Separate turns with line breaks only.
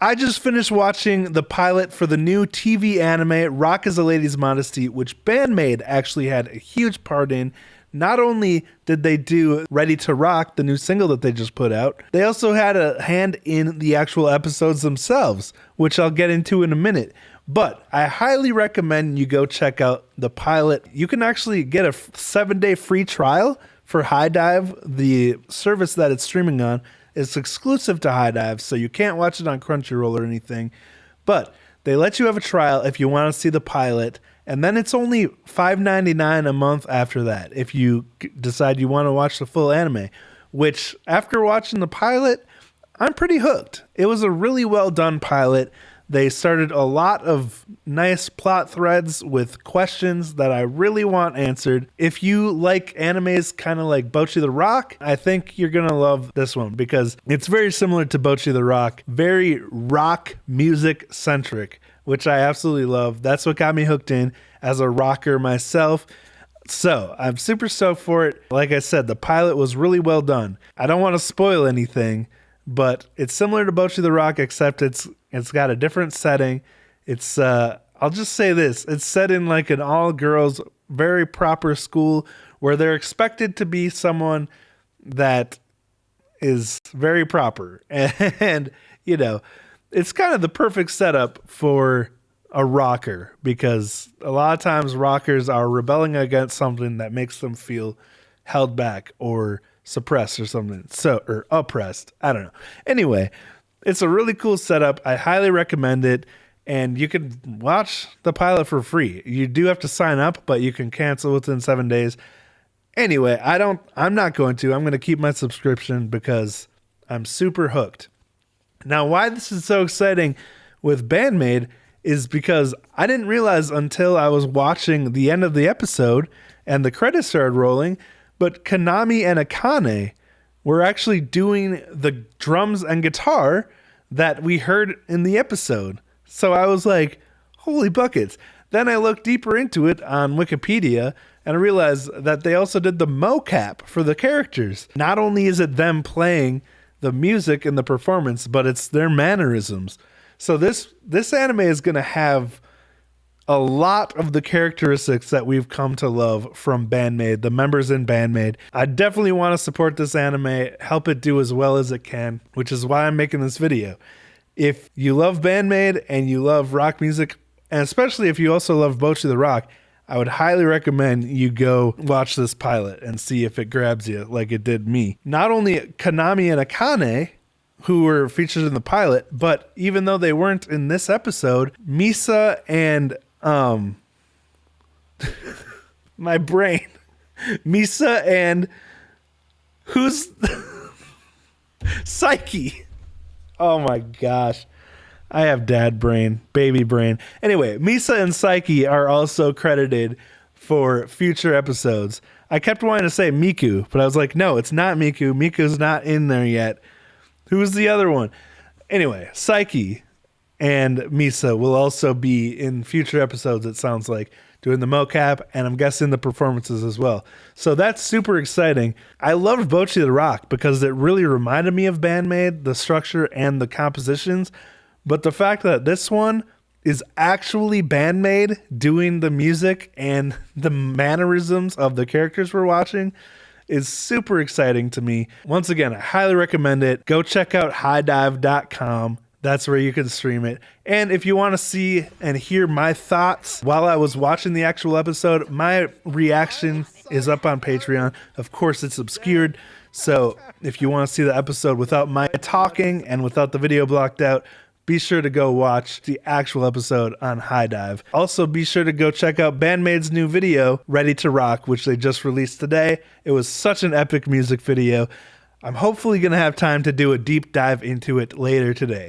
I just finished watching the pilot for the new TV anime Rock is a Lady's Modesty, which BAND-MAID actually had a huge part in. Not only did they do Ready to Rock, the new single that they just put out, they also had a hand in the actual episodes themselves, which I'll get into in a minute. But I highly recommend you go check out the pilot. You can actually get a 7-day free trial for High Dive, the service that it's streaming on. It's exclusive to High Dive, so you can't watch it on Crunchyroll or anything. But they let you have a trial if you want to see the pilot, and then it's only $5.99 a month after that if you decide you want to watch the full anime, which after watching the pilot, I'm pretty hooked. It was a really well done pilot. They started a lot of nice plot threads with questions that I really want answered. If you like animes kind of like Bocchi the Rock, I think you're going to love this one because it's very similar to Bocchi the Rock, very rock music centric, which I absolutely love. That's what got me hooked in as a rocker myself. So I'm super stoked for it. Like I said, the pilot was really well done. I don't want to spoil anything, but it's similar to Bocchi the Rock, except it's got a different setting. It's I'll just say this. It's set in like an all-girls, very proper school where they're expected to be someone that is very proper. And, you know, it's kind of the perfect setup for a rocker because a lot of times rockers are rebelling against something that makes them feel held back or suppressed or something. Or oppressed. I don't know. Anyway, it's a really cool setup. I highly recommend it. And you can watch the pilot for free. You do have to sign up, but you can cancel within 7 days. Anyway, I'm not going to. I'm going to keep my subscription because I'm super hooked. Now, why this is so exciting with BAND-MAID is because I didn't realize until I was watching the end of the episode and the credits started rolling, but Konami and Akane were actually doing the drums and guitar that we heard in the episode. So I was like, holy buckets. Then I looked deeper into it on Wikipedia and I realized that they also did the mocap for the characters. Not only is it them playing the music and the performance, but it's their mannerisms. So this anime is going to have a lot of the characteristics that we've come to love from BAND-MAID, the members in BAND-MAID. I definitely want to support this anime, help it do as well as it can, which is why I'm making this video. If you love BAND-MAID and you love rock music, and especially if you also love Bocchi the Rock, I would highly recommend you go watch this pilot and see if it grabs you like it did me. Not only Konami and Akane, who were featured in the pilot, but even though they weren't in this episode, Misa and my brain. Misa and who's Psyche. Oh my gosh. I have dad brain, baby brain. Anyway, Misa and Psyche are also credited for future episodes. I kept wanting to say Miku, but I was like, no, it's not Miku. Miku's not in there yet. Who's the other one? Anyway, Psyche and Misa will also be in future episodes, it sounds like, doing the mocap, and I'm guessing the performances as well. So that's super exciting. I loved Bocchi the Rock because it really reminded me of BAND-MAID, the structure and the compositions. But the fact that this one is actually BAND-MAID doing the music and the mannerisms of the characters we're watching is super exciting to me. Once again, I highly recommend it. Go check out highdive.com. That's where you can stream it. And if you want to see and hear my thoughts while I was watching the actual episode, my reaction is up on Patreon. Of course, it's obscured. So if you want to see the episode without my talking and without the video blocked out, be sure to go watch the actual episode on High Dive. Also, be sure to go check out BAND-MAID's new video, Ready to Rock, which they just released today. It was such an epic music video. I'm hopefully going to have time to do a deep dive into it later today.